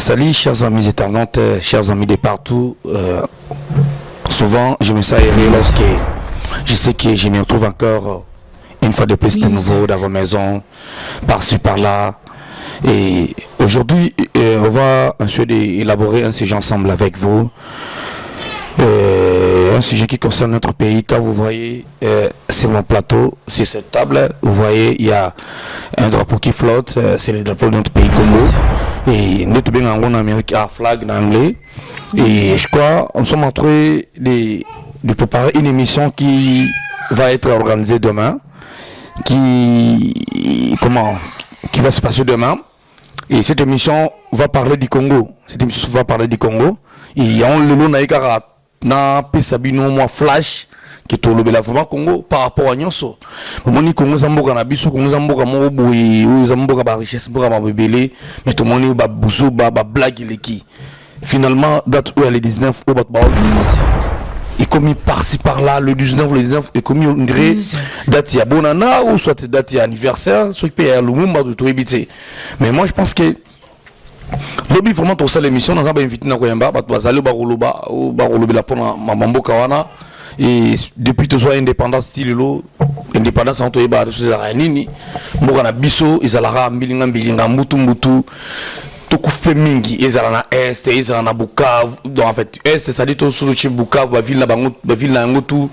Salut chers amis internautes, chers amis de partout. Souvent je me sens aimé lorsque je sais que je me retrouve encore une fois de plus de nouveau dans vos maisons, par-ci par-là. Et aujourd'hui on va essayer d'élaborer un sujet ensemble avec vous. Un sujet qui concerne notre pays. Quand vous voyez sur mon plateau, sur cette table, vous voyez il y a un drapeau qui flotte, c'est le drapeau de notre pays Congo. Et notre pays en Amérique a flag en anglais. Et je crois nous sommes en train de préparer une émission qui va être organisée demain, qui va se passer demain. Et cette émission va parler du Congo. Cette émission va parler du Congo. Et il y a un lolo naïkara na pesabino moi flash qui est au lobby la vraiment Congo par rapport à Nyonso. Moni Congo zamboka na biso Congo zamboka mo boui ou zamboka ba richesse boka ba bébélé mais tout moni ba bouzo ba blague leki. Finalement date où elle est 19 au bat et commis par-ci par-là le 19 et commis on dirait date ya bonana ou soit date ya anniversaire soit pays lumumba de tout éviter. Mais moi je pense que lobby vraiment tout ça l'émission dans un invité na koyamba ba bazali ba roloba ou ba rolobi la pona mambo kawana et depuis tout soit indépendance style lo indépendance en to ba de la nini mboka na biso izalara mbilinga mutu tokufe mingi ezala na est ezala na Bukavu donc en fait est ça dit tout sur le Bukavu ba ville na ngotu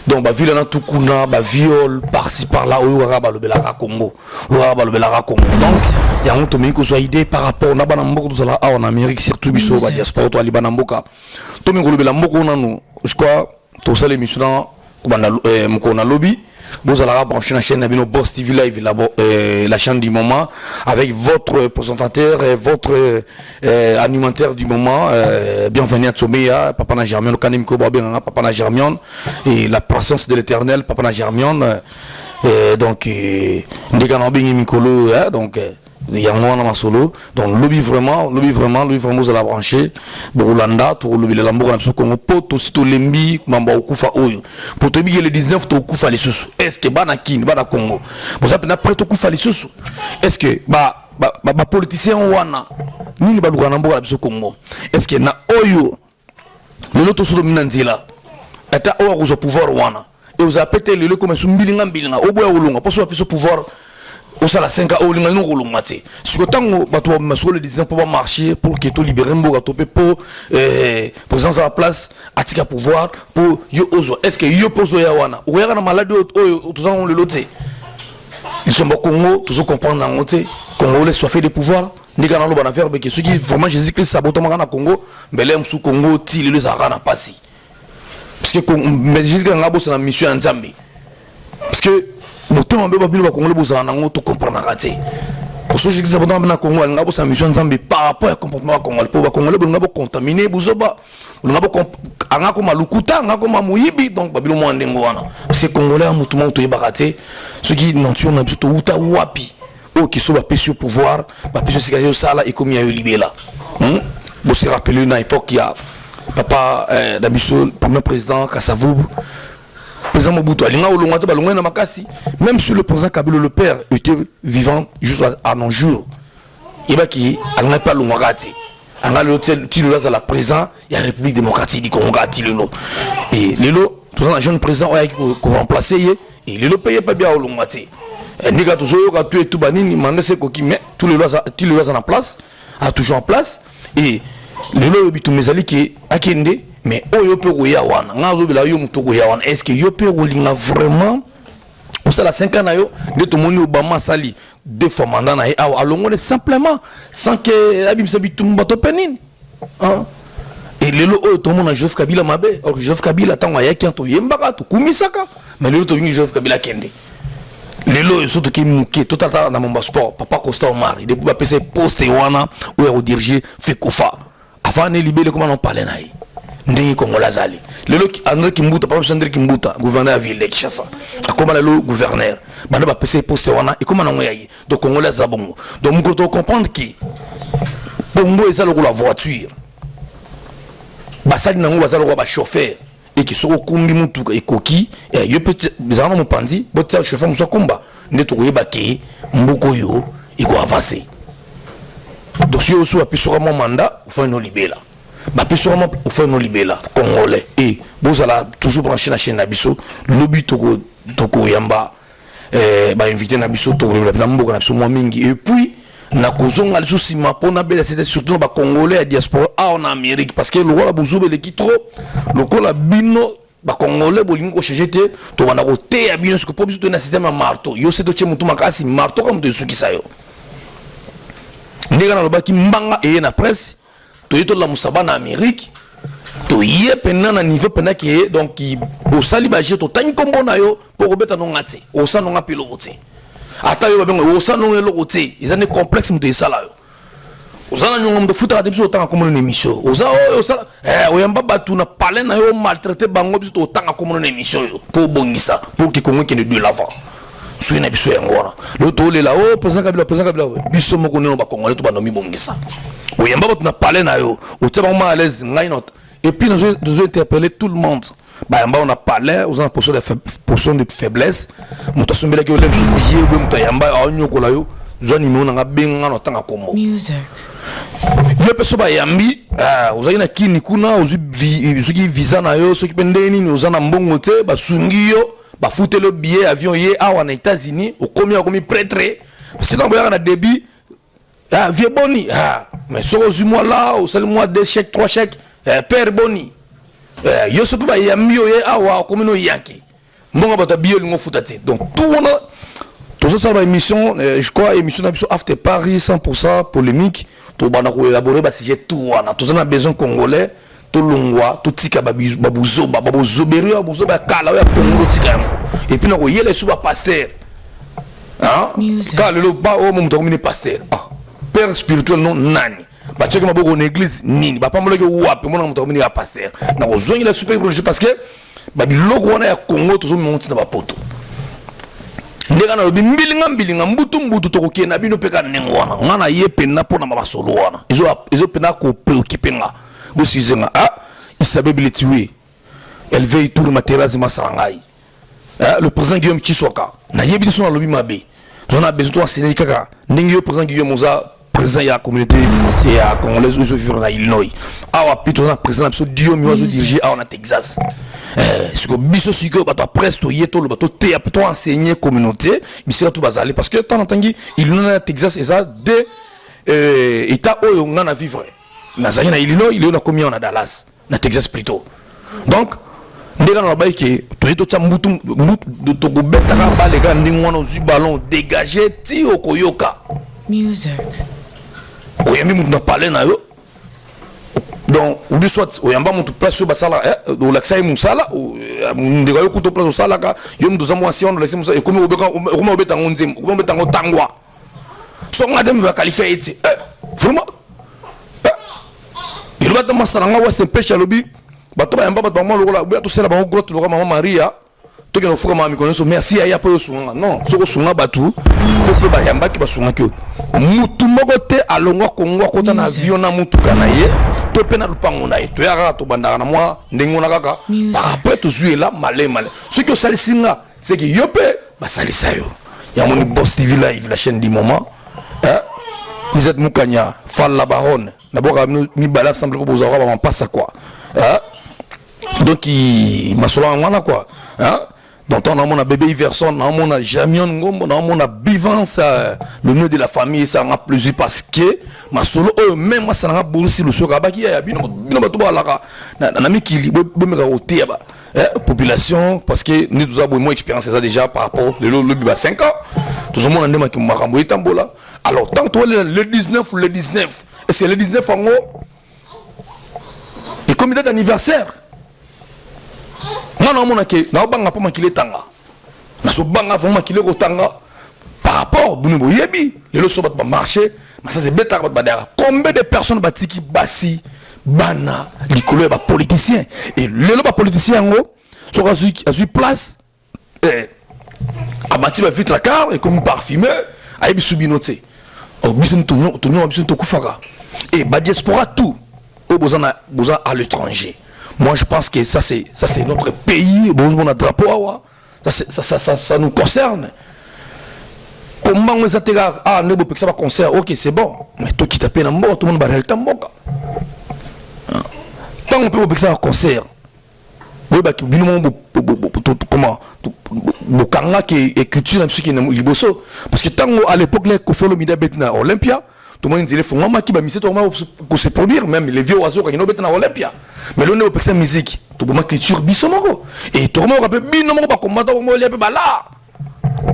donc ba ville na tukuna ba viol par-ci par-là ou ba lobela Congo donc il y a un tomi ko soit idée par rapport na bana mboko zala en Amérique surtout biso ba diaspora to ali bana mboka tomi ko lobela mboko nanu je crois tout ça l'émission ko na lobby. Vous allez brancher la chaîne Nabino Boss TV Live, la chaîne du moment, avec votre présentateur et votre animateur du moment. Bienvenue à Tsomeya, Papa na Germion, Kanim Kobabe, Papa na Germion, et la présence de l'éternel, Papa na Germion. Donc, Ndeganabing Mikolo, donc. Il y a un moment solo donc lobby vraiment vous allez brancher Borolanda pour lobby le lambo na biso Congo poto sito lembi mamba okufa oyo pour te bier le 19 to okufa les sous est-ce que bana kin bana Congo vous avez après to okufa les sous est-ce que ba politicien wana nini ba lukana mboka na biso Congo est-ce que na oyo le loto solo minanzila ata oyo ko pouvoir wana et vous avez pété le comme mbilinga oboya olonga parce que pouvoir au sala 5 ans au lingano kolongate siko tango bato masolo le 19 pour marcher pour que tout libérer mboka topé pour présence à la place atika pouvoir pour yo ozo est-ce que yo pozo ya wana ou ya na maladie oyo tout ça on le loté il faut Congo toujours comprendre en côté Congolais soit fait de pouvoir ndika na lo bana faire que ceux qui vraiment Jésus Christ sabotama na Congo belem sous Congo ti le za na pasi parce que mais Jésus Christ ngabo c'est la mission en Zambie parce que moto mbe babilo ba Congolais bozana nango to comprendre raté parce que Jésus Christ sabotama na Congo ngabo c'est la mission en Zambie par rapport au comportement Congolais pour ba Congolais ngabo contaminé bozoba ngabo anga ko malukuta anga ko mamuyibi donc babilo mo ndengo wana parce que Congolais moto mo to yebaraté ceux qui n'ont na biso uta wapi o qui sont ba pesio pouvoir ba pesio sikayo sala et comme il y a eu libéla vous se rappelez na époque il y a papa d'Abisso premier président Kassavou président Mobutu alinga olongata balongwe na makasi même si le président Kabila le père était vivant juste à nos jours il va qui alinga pas longwagati anga le hôtel tu le la présent il y a République démocratique du Congo gati le et lelo tout ça jeune président qui remplacer et lelo paye pas bien olongati ndika toujours ka tu tout banini mande c'est koki mais tous les lois en place a toujours en place et lelo bitu mezali ki akende mais oyo pe ko ya wana ngazo bila yo muto ko ya wana est-ce que yo pe ko linga vraiment pour ça la 5 ans na yo de to moni Obama sali deux fois mandat na a alongone simplement sans que abim sabitu mbato penine hein et lelo oyo to mona Joseph Kabila mabe or Joseph Kabila tango ya ki to yembaka to kumisaka mais lelo to vingi Joseph Kabila kende lelo surtout qui muke tout à dans mon sport papa Costa Omar il depuis passer poste wana ou ya diriger Fekofa avant de libérer comment on parle naï ndenge Congo lazali lelo André Kimbuta pas André Kimbuta gouverneur de la ville de Kinshasa comment le gouverneur bana ba passer poste wana et comment on yayi donc Congo lazabongo donc on doit comprendre que Congo est ça le la voiture basali nango bazalo ba chauffeur et qui sont kumbi mutuka et koki et yo peut bizarrement mon pandi botia chauffeur muso komba ndeto koyeba ke mboko yo iko avancer donc si aussi appuie sur mon mandat il faut nous libérer bah puis sûrement il faut nous libérer congolais et vous allez toujours brancher la chaîne Nabiso lobby toko yamba bah inviter Nabiso to la mboka Nabiso moi mingi et puis na kozonga les soucis ma pona bela c'était surtout ba congolais à diaspora en Amérique parce que le roi la bozobe le qui trop le ko la bino ba congolais bolingo ko chejete to wana ko te ya bino ce que pour biso na système marteau yo c'est to che mutu makasi marteau comme de suki sayo ndeka na lobaki mbanga et na presse to yeto la musaba na Amérique to yé pena na niveau pena ki donc ki bosali ba je to tani kombo na yo pour obeta no ngati o sa no ngapilo vote ata yo babenga o sa no ngelo vote ils ont complexe mutu esala yo ozana nyonga mdo futa biso otanga komono na émission oza o sala oyamba batu na parler na yo maltraiter bango biso otanga komono na émission yo pour bongisa pour ki kongo kende de l'avant suina biso yangona lo to le la o président Kabila biso moko neno ba congolais to banomi bongisa oyamba batu na parler na yo otaba ma à l'aise ngai not et puis nous interpeller tout le monde bah on a parlé aux position de faiblesse muta sombela ki olem biye bo muta yamba onyokola yo zoni mona nga benga no tanga komo music yo peso ba yambi ozali na kini kuna ozuki visa na yo soki pendeni ni ozana mbongo te basungi yo bafute le billet avion ye awa na États-Unis okomi prêtre parce que dans na débit vieux boni mais soko zumwa là au seul mois 2 chèques 3 chèques père boni yo soki ba yambi yo ye awa okomi no yaki mbongo bata billet lingo futa te donc tout on a tout ça va émission je crois émission after Paris 100% polémique tout bana ko élaborer ba sujet tout wana tout ça na besoin congolais tout longwa tout tika babuzo babozoberi babuzo ba kala ya Congo tika et puis na ko yele sous ba pasteur hein kala le ba o mo mutako mini pasteur père spirituel non nani ba tsheke maboko na église nini ba pambola ke wapi mona mutako mini ya pasteur na ko zongi la super religieux parce que ba biloko wana ya Congo tout zo monti na ba poto ndeka na lobi mbilinga mbutu tokokie na bino peka nengo wana ngana ye pena pona mabasolo wana izo pena ko préoccuper nga bo sizenga isabe biletiwe elle veille tour materazi masarangai le président Guillaume Tshisoka na yebi so na lobi mabe on a besoin de enseigner kaka ndenge yo président Guillaume Moza président ya communauté et ya congolaise où se vivre na Illinois awa pito na président biso Guillaume Moza diriger awa na Texas ce que biso siko bato presto yeto le bato te apeto enseigner communauté bisira tout bazali parce que tant entendu Illinois na Texas et ça de état oyo ngana vivre na zali na Illinois il est na combien na Dallas na Texas plutôt donc ndeka na bayi ke to yeto tsa mbutu to go beta ka ba le ga ndingwana zu ballon dégager ti okoyoka music oyambi mutu na parler na yo donc ou soit oyamba mutu place yo basala do laksai musala ndeka yo kuto place osala ka yo mutu za mwasi on laksai musala e komi obeta ngonzem komi obeta ngotangwa so ngadem ba qualifier eti vraiment il va te masaranga wa se pêche lobby bato ba yamba bato mo lokola ba to sela ba grotte lokola mama Maria to ke no fuka mama mikoneso merci ya po sunga non soko sunga batu to pe ba yamba ki ba sunga ki mutu moko te alongwa kongwa kota na avion na mutu kana ye to pe na lupango na ye to ya to bandaka na mwa ndengona kaka après to zuela male ce que ça singa c'est que yo pe ba salisa yo ya moni boss TV live la chaîne du moment vous êtes Mukanya Fall la baronne d'abord mi bala semble pour vous avoir passe quoi donc il m'a solo ngwana quoi donc on a mon bébé Iverson on a Jamion Ngombo on a Bivance le nœud de la famille ça m'a plaisir parce que ma solo même moi ça n'a pas si le soka baki ya bino bato balaka na mikili bomeka otea ba population parce que nous avons moins expérience ça déjà par rapport le biba 5 ans tout le monde ndema ki makambo etambola alors tant que le 19 et c'est le 19 en haut et comme date d'anniversaire non mona ke na banga po makile tanga na so banga fo makile ko tanga par rapport bunu boyebi le so bat ba marché mais ça c'est beta bat badara combien de personnes batiki basi bana likolo ba politicien et le ba politicien ngo so azui place abati ba vitre la car et comme parfumé ayebi subinoté o bisun tonyo bisun to kufaka et ba diaspora tout au besoin à l'étranger. Moi je pense que ça c'est notre pays, bon drapeau ça nous concerne. Comment on s'attend à ne pas faire concert? Ok, c'est bon. Mais toi qui t'appelles en mort, tout le monde va rester en mort. Tant qu'on peut faire un concert, comment bokanga qui est culture qui est liboso parce que tant à l'époque là qu'on fait le mida betna Olympia tout le monde disait faut maman qui va miser tout pour se produire même les vieux oiseaux quand ils ont betna Olympia mais là on est au musique tout le monde culture bisomoro et tout le monde rappelle binomoro pas combattre au Olympia bah là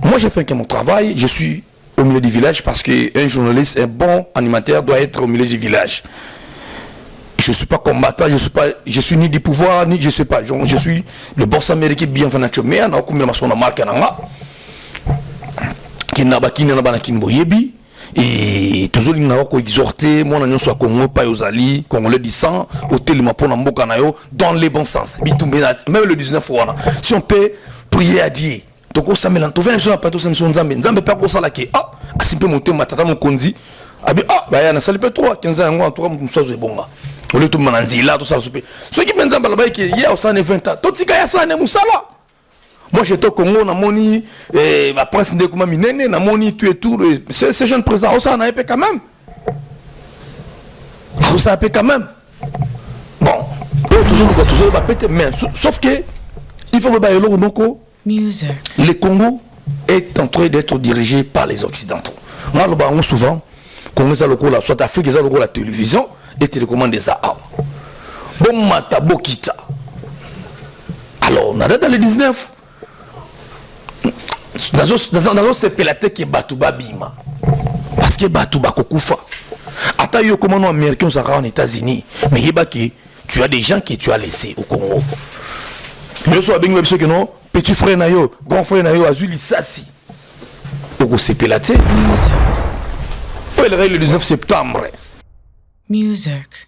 moi j'ai fait mon travail je suis au milieu du village parce que un journaliste un bon animateur doit être au milieu du village. Je ne suis pas combattant, je suis ni du pouvoir, ni je sais pas. Je suis le boss américain bien fait mais on a comme la maçon marque qui n'a pas boyebi et toujours il n'a pas exhorté moi on soit Congo pas aux alliés congolais du sang hôtel mapo na mboka na yo dans les bons sens. Même le 19 wana si on peut prier à Dieu. Donc on s'amène tout faire sur plateau Samson Nzambe pas ko sala ke ah asimpe monter matata mon konzi abi ah ba ya na salipe 3 15 ans en 3 msozo bonga. Ole tout mananzi là tout ça souper ceux qui pensent dans la qui hier au 120 ans totika ya sana musala moi j'étais au Congo na moni ma prince de kuma minene na moni tu et tout ces jeunes présents ça na épée quand même ça épée quand même bon toujours va péter mais sauf que il faut ba yelo moko le Congo est en train d'être dirigé par les occidentaux moi le ba souvent Congo ça le là soit Afrique ça le la télévision et télécommande des AA. Bon mata bokita. Alors, on a dans le 19. Dans ce pélaté qui est Batouba Bima. Parce que Batouba Kokufa. Attends, yo comment nous américains sont en États-Unis. Mais yebaki, tu as des gens que tu as laissés au Congo. Je suis bien sûr que non. Petit frère nayo, grand frère nayo, Azuli Sassi. Au ce pélaté. Le 19 septembre. Music.